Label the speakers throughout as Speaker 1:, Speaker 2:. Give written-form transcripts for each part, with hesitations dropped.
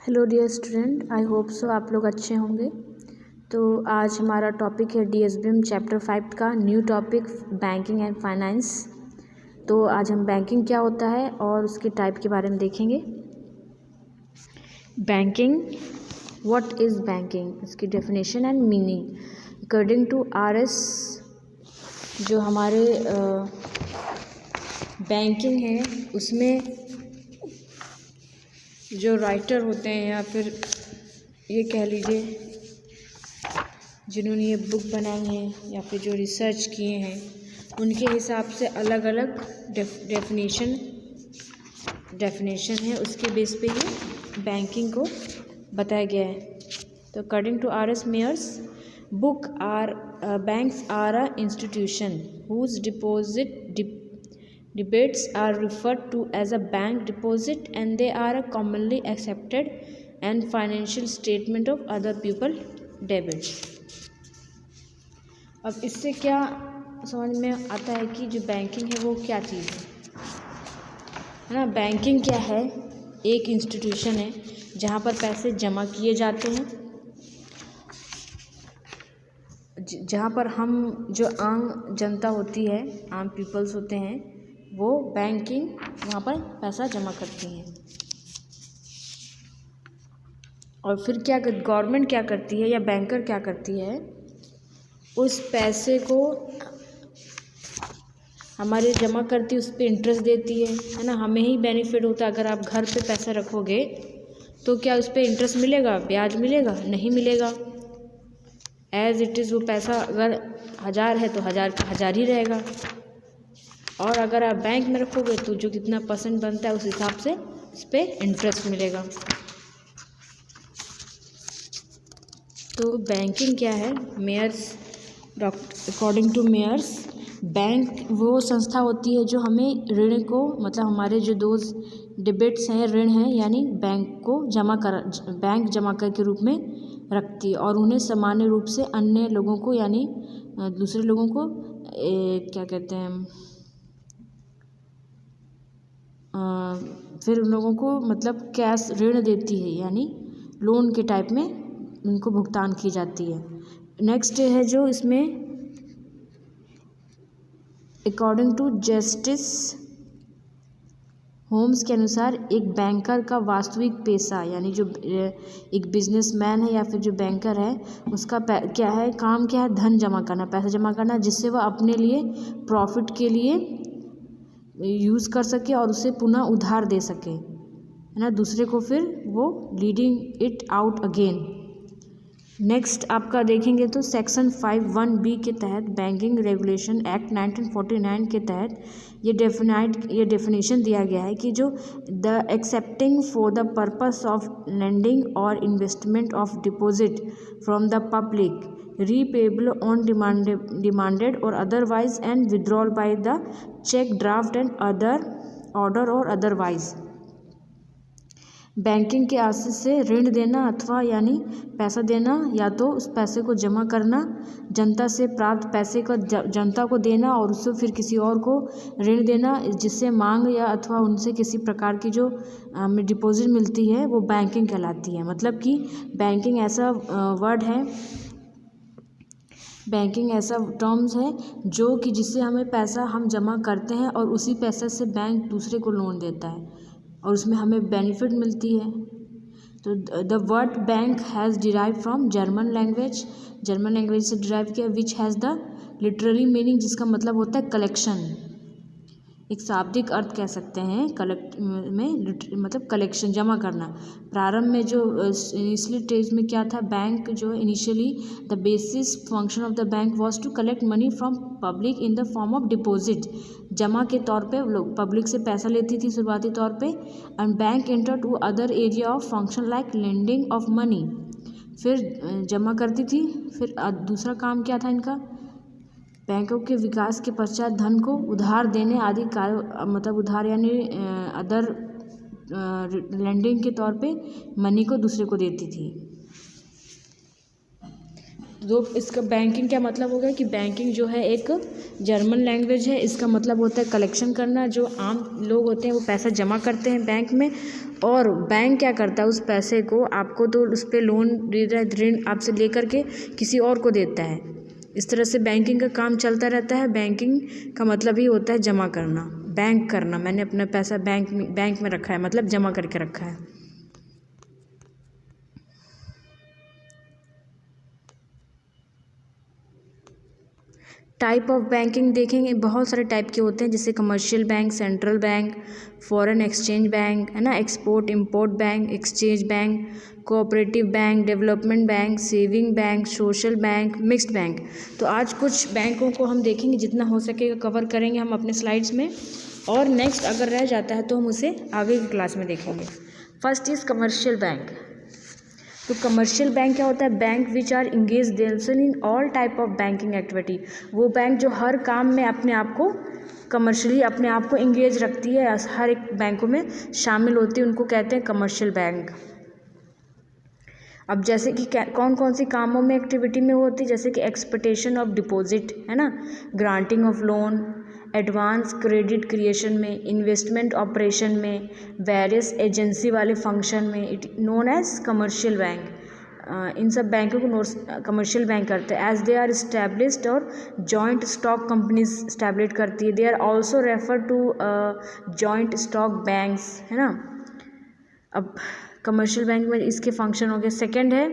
Speaker 1: Hello dear student, I hope so आप लोग अच्छे होंगे। तो आज हमारा टॉपिक है DSBM चैप्टर 5 का new topic banking and finance. तो आज हम बैंकिंग क्या होता है और उसके टाइप के बारे में देखेंगे। बैंकिंग, व्हाट इज़ बैंकिंग, इसकी definition and meaning. According to RS, जो हमारे बैंकिंग है उसमें जो राइटर होते हैं या फिर ये कह लीजिए जिन्होंने ये बुक बनाई है या फिर जो रिसर्च किए हैं उनके हिसाब से अलग अलग डेफिनेशन है, उसके बेस पे ये बैंकिंग को बताया गया है। तो according to RS Meyers book are banks are a institution whose debates are referred to as a bank deposit and they are a commonly accepted and financial statement of other people debit। अब इससे क्या समझ में आता है कि जो banking है वो क्या चीज़ है ना। बैंकिंग क्या है, एक इंस्टीट्यूशन है जहाँ पर पैसे जमा किए जाते हैं, जहाँ पर हम जो आम जनता होती है, आम पीपल्स होते हैं, वो बैंकिंग वहाँ पर पैसा जमा करती हैं। और फिर क्या गवर्नमेंट क्या करती है या बैंकर क्या करती है, उस पैसे को हमारे जमा करती है, उस पर इंटरेस्ट देती है ना। हमें ही बेनिफिट होता है। अगर आप घर पे पैसा रखोगे तो क्या उस पर इंटरेस्ट मिलेगा, ब्याज मिलेगा? नहीं मिलेगा। एज इट इज़ वो पैसा अगर 1000 है तो 1000 का 1000 ही रहेगा। और अगर आप बैंक में रखोगे तो जो कितना % बनता है उस हिसाब से उस पर इंटरेस्ट मिलेगा। तो बैंकिंग क्या है, Meyers according to Meyers bank वो संस्था होती है जो हमें ऋण को, मतलब हमारे जो दो डिबेट्स हैं, ऋण हैं, यानी बैंक जमा कर के रूप में रखती है और उन्हें सामान्य रूप से अन्य लोगों को यानी दूसरे लोगों को क्या कहते हैं, फिर उन लोगों को मतलब कैश ऋण देती है, यानी लोन के टाइप में उनको भुगतान की जाती है। नेक्स्ट है जो इसमें अकॉर्डिंग टू जस्टिस होम्स के अनुसार एक बैंकर का वास्तविक पेशा, यानी जो एक बिजनेसमैन है या फिर जो बैंकर है उसका क्या है, काम क्या है, धन जमा करना, पैसा जमा करना, जिससे वह अपने लिए प्रॉफिट के लिए यूज़ कर सके और उसे पुनः उधार दे सके, है ना, दूसरे को, फिर वो leading it out again. Next आपका देखेंगे तो सेक्शन 5(1)(b) के तहत बैंकिंग रेगुलेशन एक्ट 1949 के तहत ये डेफिनेशन दिया गया है कि जो the accepting for the purpose of lending और investment of deposit from the public repayable on demanded or otherwise and withdrawal by the check draft and other order or otherwise। Banking के आशय से ऋण देना अथवा यानी पैसा देना, या तो उस पैसे को जमा करना, जनता से प्राप्त पैसे को जनता को देना और उससे फिर किसी और को ऋण देना, जिससे मांग या अथवा उनसे किसी प्रकार की जो हमें डिपॉजिट मिलती है वो बैंकिंग कहलाती है। मतलब कि बैंकिंग ऐसा वर्ड है, बैंकिंग ऐसा टर्म्स है जो कि जिससे हमें पैसा हम जमा करते हैं और उसी पैसे से बैंक दूसरे को लोन देता है और उसमें हमें बेनिफिट मिलती है। तो the word bank has derive from German language से डिराइव किया, which has the literally meaning, जिसका मतलब होता है कलेक्शन। एक शाब्दिक अर्थ कह सकते हैं कलेक्ट में, मतलब कलेक्शन, जमा करना। प्रारंभ में जो इनिशियली स्टेज में क्या था, बैंक जो initially the basis function of the bank was to collect money from public in the form of deposit. जमा के तौर पे लोग पब्लिक से पैसा लेती थी शुरुआती तौर पे। And bank enter to other area of function like lending of money, फिर जमा करती थी। फिर दूसरा काम क्या था इनका, बैंकों के विकास के पश्चात धन को उधार देने आदि कार्य, मतलब उधार यानी अदर लेंडिंग के तौर पे मनी को दूसरे को देती थी। तो इसका बैंकिंग क्या मतलब हो गया कि बैंकिंग जो है एक जर्मन लैंग्वेज है, इसका मतलब होता है कलेक्शन करना। जो आम लोग होते हैं वो पैसा जमा करते हैं बैंक में और बैंक क्या करता है, उस पैसे को आपको तो उस पर लोन ऋण आपसे लेकर के किसी और को देता है। इस तरह से बैंकिंग का काम चलता रहता है। बैंकिंग का मतलब ही होता है जमा करना, बैंक करना। मैंने अपना पैसा बैंक में रखा है, मतलब जमा करके रखा है। टाइप ऑफ बैंकिंग देखेंगे, बहुत सारे टाइप के होते हैं, जैसे commercial bank, central bank, foreign exchange bank, है ना, export import bank, exchange bank, cooperative bank, development bank, saving bank, social bank, mixed bank. तो आज कुछ बैंकों को हम देखेंगे, जितना हो सकेगा कवर करेंगे हम अपने स्लाइड्स में, और नेक्स्ट अगर रह जाता है तो हम उसे आगे की क्लास में देखेंगे। First is commercial bank. तो कमर्शियल बैंक क्या होता है, bank which are engage themselves in all type of banking activity. वो बैंक जो हर काम में अपने आप को कमर्शियली अपने आप को इंगेज रखती है, हर एक बैंकों में शामिल होती है, उनको कहते हैं कमर्शियल बैंक। अब जैसे कि कौन कौन सी कामों में एक्टिविटी में होती है, जैसे कि एक्सपेक्टेशन ऑफ डिपॉजिट, है ना, granting of loan, advance credit creation में, इन्वेस्टमेंट ऑपरेशन में, वेरियस एजेंसी वाले फंक्शन में, it known as commercial bank. इन सब बैंकों को कमर्शियल बैंक करते हैं, एज दे आर इस्टेब्लिश्ड और जॉइंट स्टॉक कंपनीज इस्टेब्लिश करती है। They are also refer to joint stock banks, है ना। अब कमर्शियल बैंक में इसके फंक्शन हो गए। सेकेंड है,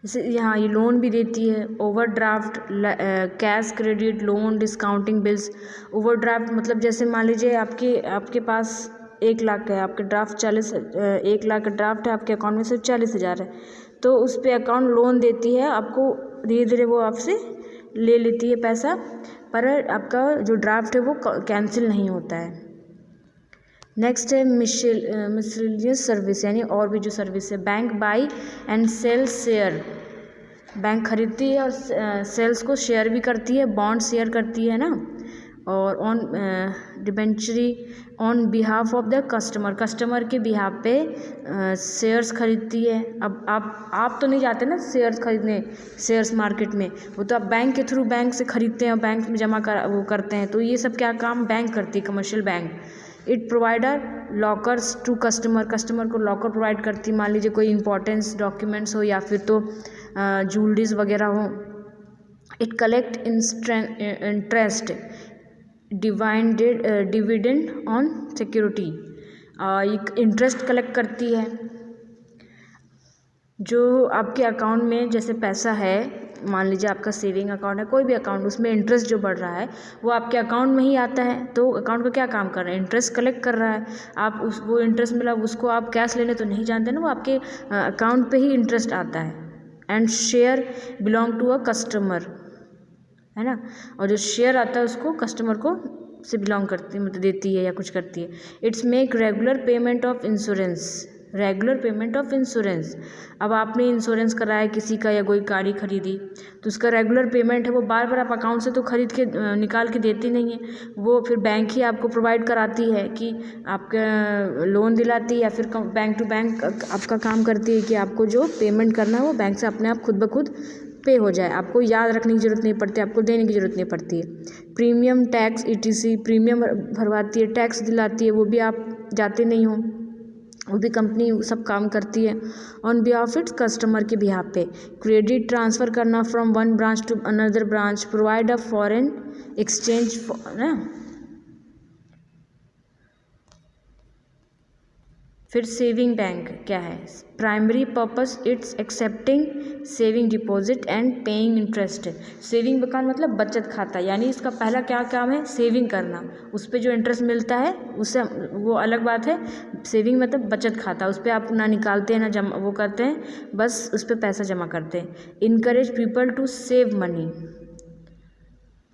Speaker 1: जैसे यहाँ ये लोन भी देती है, overdraft, cash credit, loan, discounting bills. Overdraft मतलब जैसे मान लीजिए आपके पास 1 लाख है, आपके ड्राफ्ट 1 लाख का ड्राफ्ट है, आपके अकाउंट में सिर्फ 40,000 है, तो उस पर अकाउंट लोन देती है आपको, धीरे धीरे वो आपसे ले लेती है पैसा, पर आपका जो ड्राफ्ट है वो कैंसिल नहीं होता है। नेक्स्ट है मिसलेनियस सर्विस, यानी और भी जो सर्विस है। Bank buy and sell share, bank खरीदती है और सेल्स को शेयर भी करती है, बॉन्ड शेयर करती है ना, और on debenture on behalf of the customer के बिहाफ पे शेयर्स खरीदती है। अब आप तो नहीं जाते ना शेयर्स खरीदने, शेयर्स मार्केट में, वो तो आप बैंक के थ्रू बैंक से खरीदते हैं और बैंक में जमा वो करते हैं। तो ये सब क्या काम बैंक करती है, commercial bank. It provider lockers to customer को लॉकर प्रोवाइड करती है। मान लीजिए कोई इंपॉर्टेंस डॉक्यूमेंट्स हो या फिर तो ज्वेलरीज वगैरह हो। It collect interest dividend on security, interest collect करती है। जो आपके अकाउंट में जैसे पैसा है, मान लीजिए आपका सेविंग अकाउंट है, कोई भी अकाउंट, उसमें इंटरेस्ट जो बढ़ रहा है वो आपके अकाउंट में ही आता है। तो अकाउंट का क्या काम कर रहा है, इंटरेस्ट कलेक्ट कर रहा है। आप वो इंटरेस्ट मिला, उसको आप कैश लेने तो नहीं जानते ना, वो आपके अकाउंट पे ही इंटरेस्ट आता है। And share belong to a customer, है ना, और जो शेयर आता है उसको कस्टमर को से बिलोंग करती है, मतलब देती है या कुछ करती है। It's make regular payment of insurance, regular payment of insurance. अब आपने इंश्योरेंस कराया किसी का या कोई गाड़ी खरीदी, तो उसका रेगुलर पेमेंट है, वो बार बार आप अकाउंट से तो खरीद के निकाल के देती नहीं है, वो फिर बैंक ही आपको प्रोवाइड कराती है, कि आपका लोन दिलाती है या फिर बैंक टू बैंक आपका काम करती है कि आपको जो पेमेंट करना है वो बैंक से अपने आप खुद ब खुद पे हो जाए, आपको याद रखने की ज़रूरत नहीं पड़ती, आपको देने की ज़रूरत नहीं पड़ती है। प्रीमियम टैक्स ETC, प्रीमियम भरवाती है, टैक्स दिलाती है, वो भी आप जाते नहीं हो, वो भी कंपनी सब काम करती है। ऑन बिहाफ इट्स कस्टमर के बिहाफ पे क्रेडिट ट्रांसफ़र करना from one branch to another branch, provide a foreign exchange, ना। फिर सेविंग बैंक क्या है, primary purpose its accepting saving deposit and paying interest. Saving का मतलब बचत खाता, यानी इसका पहला क्या काम है, सेविंग करना, उस पर जो इंटरेस्ट मिलता है उससे वो अलग बात है। सेविंग मतलब बचत खाता, उस पर आप ना निकालते हैं ना जमा वो करते हैं, बस उस पर पैसा जमा करते हैं। Encourage people to save money,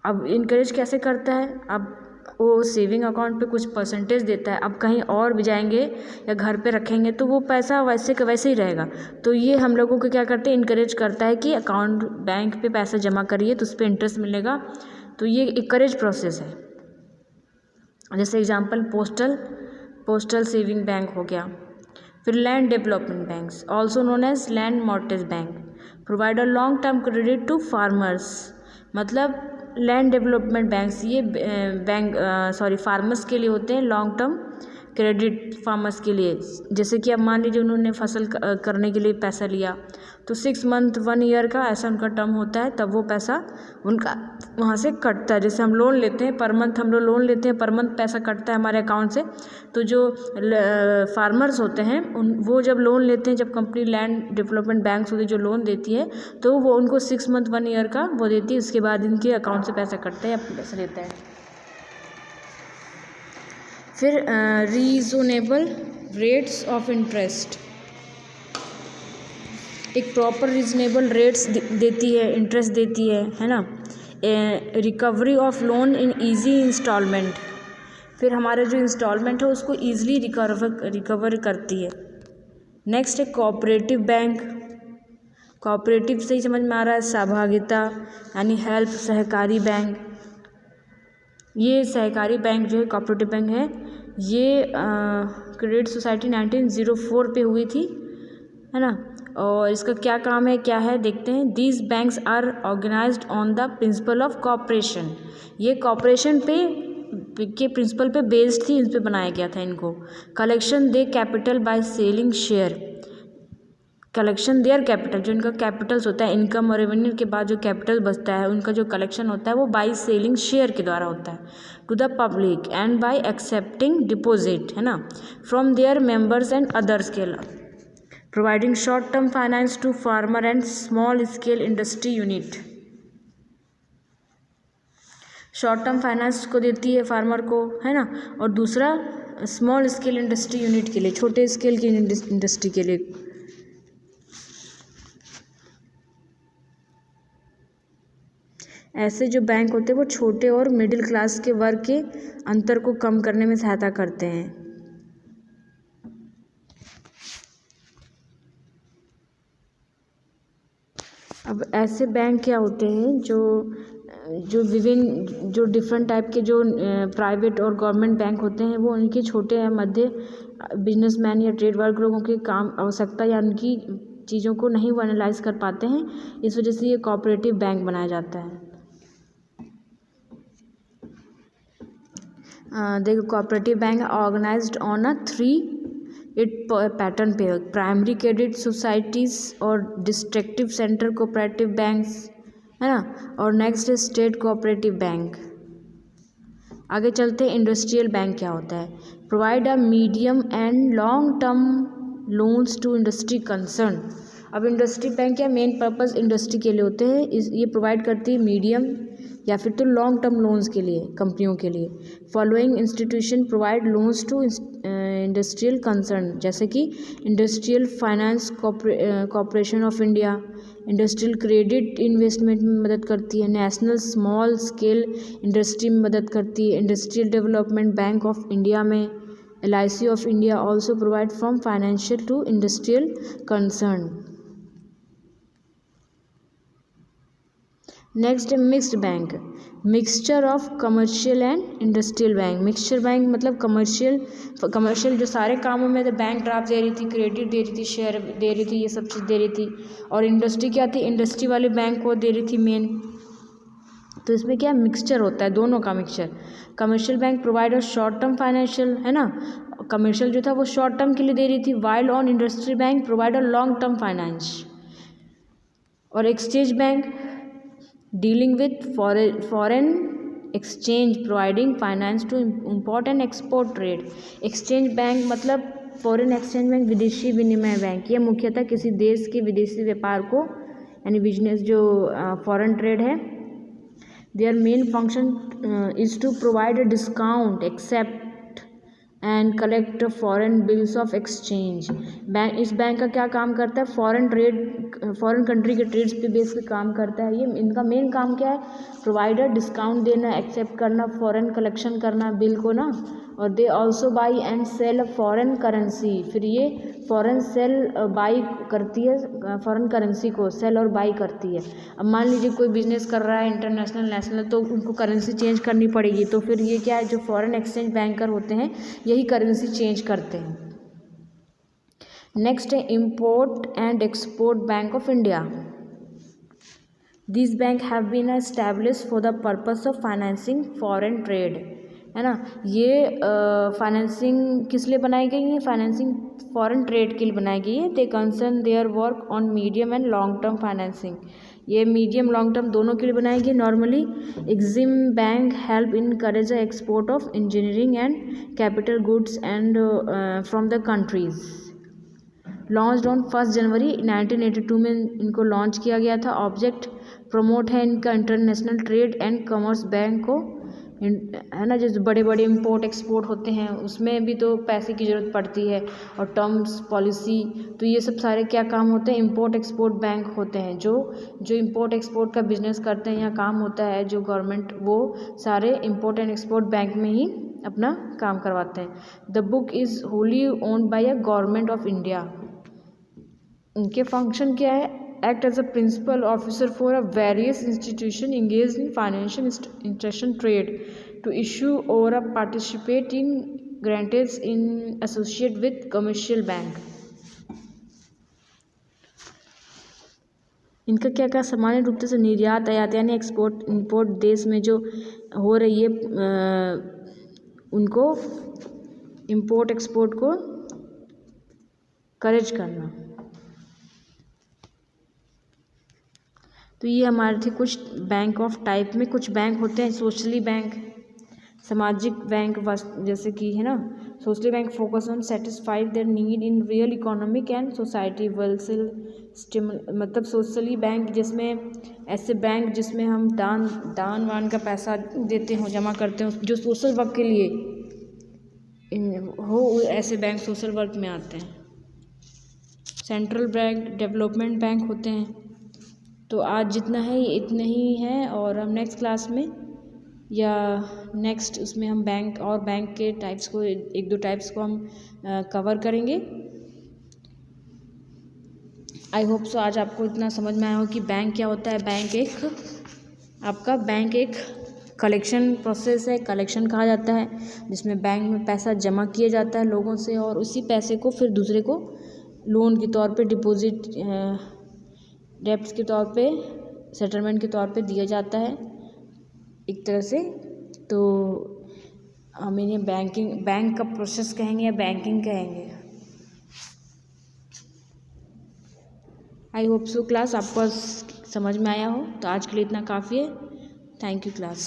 Speaker 1: अब इनकरेज कैसे करता है, अब वो सेविंग अकाउंट पे कुछ परसेंटेज देता है। अब कहीं और भी जाएंगे या घर पे रखेंगे तो वो पैसा वैसे का वैसे ही रहेगा। तो ये हम लोगों को क्या करते हैं, इनकरेज करता है कि अकाउंट बैंक पे पैसा जमा करिए तो उस पर इंटरेस्ट मिलेगा। तो ये इनकरेज प्रोसेस है। जैसे एग्जांपल पोस्टल सेविंग बैंक हो गया। फिर land development banks also known as land mortgage bank provide a long term credit to farmers, मतलब लैंड डेवलपमेंट बैंक्स, ये फार्मर्स के लिए होते हैं, लॉन्ग टर्म क्रेडिट फार्मर्स के लिए। जैसे कि अब मान लीजिए उन्होंने फसल करने के लिए पैसा लिया, तो 6 मंथ 1 ईयर का ऐसा उनका टर्म होता है, तब वो पैसा उनका वहाँ से कटता है। जैसे हम लोन लेते हैं पर मंथ, हम लोग लोन लेते हैं पर मंथ पैसा कटता है हमारे अकाउंट से। तो जो फार्मर्स होते हैं वो जब लोन लेते हैं, जब कंपनी लैंड डेवलपमेंट बैंक्स होती है जो लोन देती है, तो वो उनको 6 मंथ 1 ईयर का वो देती है, उसके बाद इनके अकाउंट से पैसा कटता है या पैसा लेता है। फिर रीजनेबल रेट्स ऑफ इंटरेस्ट, एक प्रॉपर रीजनेबल रेट्स देती है, इंटरेस्ट देती है ना। Recovery of loan in easy installment, फिर हमारे जो इंस्टॉलमेंट है उसको ईजिली रिकवर करती है। नेक्स्ट है कोऑपरेटिव बैंक, कोऑपरेटिव से ही समझ में आ रहा है, सहभागिता यानी हेल्प, सहकारी बैंक। ये सहकारी बैंक जो है कोऑपरेटिव बैंक है, ये क्रेडिट सोसाइटी 1904 पे हुई थी, है ना। और इसका क्या काम है, क्या है देखते हैं। These banks are organized on the principle of cooperation, ये कॉपरेशन के प्रिंसिपल पे बेस्ड थी, इन पे बनाया गया था इनको। Collection the capital by selling share, collection their capital, जो इनका कैपिटल्स होता है, इनकम और रेवेन्यू के बाद जो कैपिटल बचता है उनका जो कलेक्शन होता है वो बाय सेलिंग शेयर के द्वारा होता है to the public and by accepting deposit, है ना, from their members and others के अलावा। Providing short term finance to farmer and small scale industry unit, short term finance को देती है फार्मर को, है ना। और दूसरा स्मॉल स्केल इंडस्ट्री यूनिट के लिए, छोटे स्केल की इंडस्ट्री के लिए। ऐसे जो बैंक होते हैं वो छोटे और मिडिल क्लास के वर्ग के अंतर को कम करने में सहायता करते हैं। अब ऐसे बैंक क्या होते हैं जो डिफरेंट टाइप के जो प्राइवेट और गवर्नमेंट बैंक होते हैं, वो उनके छोटे या मध्य बिजनेसमैन या ट्रेड वर्ग लोगों के काम आवश्यकता या उनकी चीज़ों को नहीं वो एनालाइज कर पाते हैं, इस वजह से ये कोऑपरेटिव बैंक बनाया जाता है। देखो cooperative bank organized on a 3 pattern पे, प्राइमरी क्रेडिट सोसाइटीज़ और डिस्ट्रिक्टिव सेंटर कोऑपरेटिव बैंक्स, है ना। और नेक्स्ट है स्टेट कोऑपरेटिव बैंक। आगे चलते हैं, इंडस्ट्रियल बैंक क्या होता है। Provide a medium and long term loans to industry concern. अब इंडस्ट्री बैंक क्या मेन पर्पस इंडस्ट्री के लिए होते हैं, ये प्रोवाइड करती है मीडियम या फिर तो लॉन्ग टर्म लोन्स के लिए कंपनियों के लिए। Following institution provide loans to industrial concern, जैसे कि industrial finance corporation of India industrial credit investment में मदद करती है, नेशनल स्मॉल स्केल इंडस्ट्री में मदद करती है, industrial development bank of India में, LIC of India also provide from financial to industrial concern. Next है mixed bank, mixture of commercial and industrial bank. Mixture bank मतलब कमर्शियल जो सारे कामों में तो बैंक ड्राफ्ट दे रही थी, क्रेडिट दे रही थी, शेयर दे रही थी, ये सब चीज़ दे रही थी। और इंडस्ट्री क्या थी, इंडस्ट्री वाले बैंक को दे रही थी मेन। तो इसमें क्या मिक्सचर होता है, दोनों का mixture. Commercial bank provide short term financial, है ना, कमर्शियल जो था वो शॉर्ट टर्म के लिए दे रही थी, while on industry bank provide long term finance. और exchange bank dealing with foreign exchange providing finance to import and export trade. Exchange bank मतलब फॉरेन एक्सचेंज बैंक, विदेशी विनिमय बैंक, ये मुख्यतः किसी देश के विदेशी व्यापार को यानी बिजनेस जो फॉरेन ट्रेड है, their main function is to provide a discount accept and collect foreign bills of exchange. Bank, इस बैंक का क्या काम करता है, फॉरेन कंट्री के ट्रेड्स पे बेस पे काम करता है। ये इनका मेन काम क्या है, प्रोवाइडर डिस्काउंट देना, एक्सेप्ट करना, फॉरेन कलेक्शन करना बिल को ना। और they also buy and sell foreign currency, फिर ये फॉरेन सेल बाई करती है, फॉरेन करेंसी को सेल और बाई करती है। अब मान लीजिए कोई बिजनेस कर रहा है इंटरनेशनल नेशनल, तो उनको करेंसी चेंज करनी पड़ेगी, तो फिर ये क्या है, जो फॉरेन एक्सचेंज बैंकर होते हैं यही करेंसी चेंज करते हैं। नेक्स्ट है import and export bank of India. This bank have been establish for the purpose of financing foreign trade, है ना। ये फाइनेंसिंग किस लिए बनाई गई है? फाइनेंसिंग फॉरेन ट्रेड के लिए बनाई गई है। They concern their work on medium and long term financing, ये मीडियम लॉन्ग टर्म दोनों के लिए बनाई गई। Normally EXIM bank help in courage export of engineering and capital goods and from the countries. Launch on 1 जनवरी 1982 में इनको launch किया गया था। ऑब्जेक्ट प्रमोट है इनका international trade and commerce bank को, है ना। जैसे बड़े बड़े इंपोर्ट एक्सपोर्ट होते हैं उसमें भी तो पैसे की ज़रूरत पड़ती है, और टर्म्स पॉलिसी, तो ये सब सारे क्या काम होते हैं? इंपोर्ट एक्सपोर्ट बैंक होते हैं। जो इंपोर्ट एक्सपोर्ट का बिजनेस करते हैं, यहाँ काम होता है जो गवर्नमेंट, वो सारे इंपोर्ट एंड एक्सपोर्ट बैंक में ही अपना काम करवाते हैं। The book is wholly owned by a government of India. उनके फंक्शन क्या है? act as a principal officer for a various institution engaged in financial international trade, to issue or participate in grants in associate with commercial bank। इनका क्या क्या सामान्य रूप से निर्यात आयात यानी एक्सपोर्ट इंपोर्ट देश में जो हो रही है उनको इंपोर्ट एक्सपोर्ट को करेज करना। तो ये हमारे थे कुछ बैंक ऑफ टाइप में। कुछ बैंक होते हैं सोशली बैंक, सामाजिक बैंक, जैसे कि है ना। Socially bank focus on satisfy their need in real economic and society welfare, मतलब सोशली बैंक जिसमें ऐसे बैंक जिसमें हम दान वान का पैसा देते हो, जमा करते हो, जो सोशल वर्क के लिए हो, ऐसे बैंक सोशल वर्क में आते हैं। सेंट्रल बैंक डेवलपमेंट बैंक होते हैं। तो आज जितना है इतना ही है, और हम नेक्स्ट क्लास में या नेक्स्ट उसमें हम बैंक और बैंक के टाइप्स को, एक दो टाइप्स को हम कवर करेंगे। आई होप सो आज आपको इतना समझ में आया हो कि बैंक क्या होता है। बैंक एक कलेक्शन प्रोसेस है, कलेक्शन कहा जाता है, जिसमें बैंक में पैसा जमा किया जाता है लोगों से, और उसी पैसे को फिर दूसरे को लोन के तौर पे, डिपॉजिट, डेब्ट्स के तौर पे, सेटलमेंट के तौर पे दिया जाता है एक तरह से। तो हम इन्हें बैंक का प्रोसेस कहेंगे या बैंकिंग कहेंगे। आई होप सो क्लास आपको समझ में आया हो। तो आज के लिए इतना काफ़ी है। Thank you class.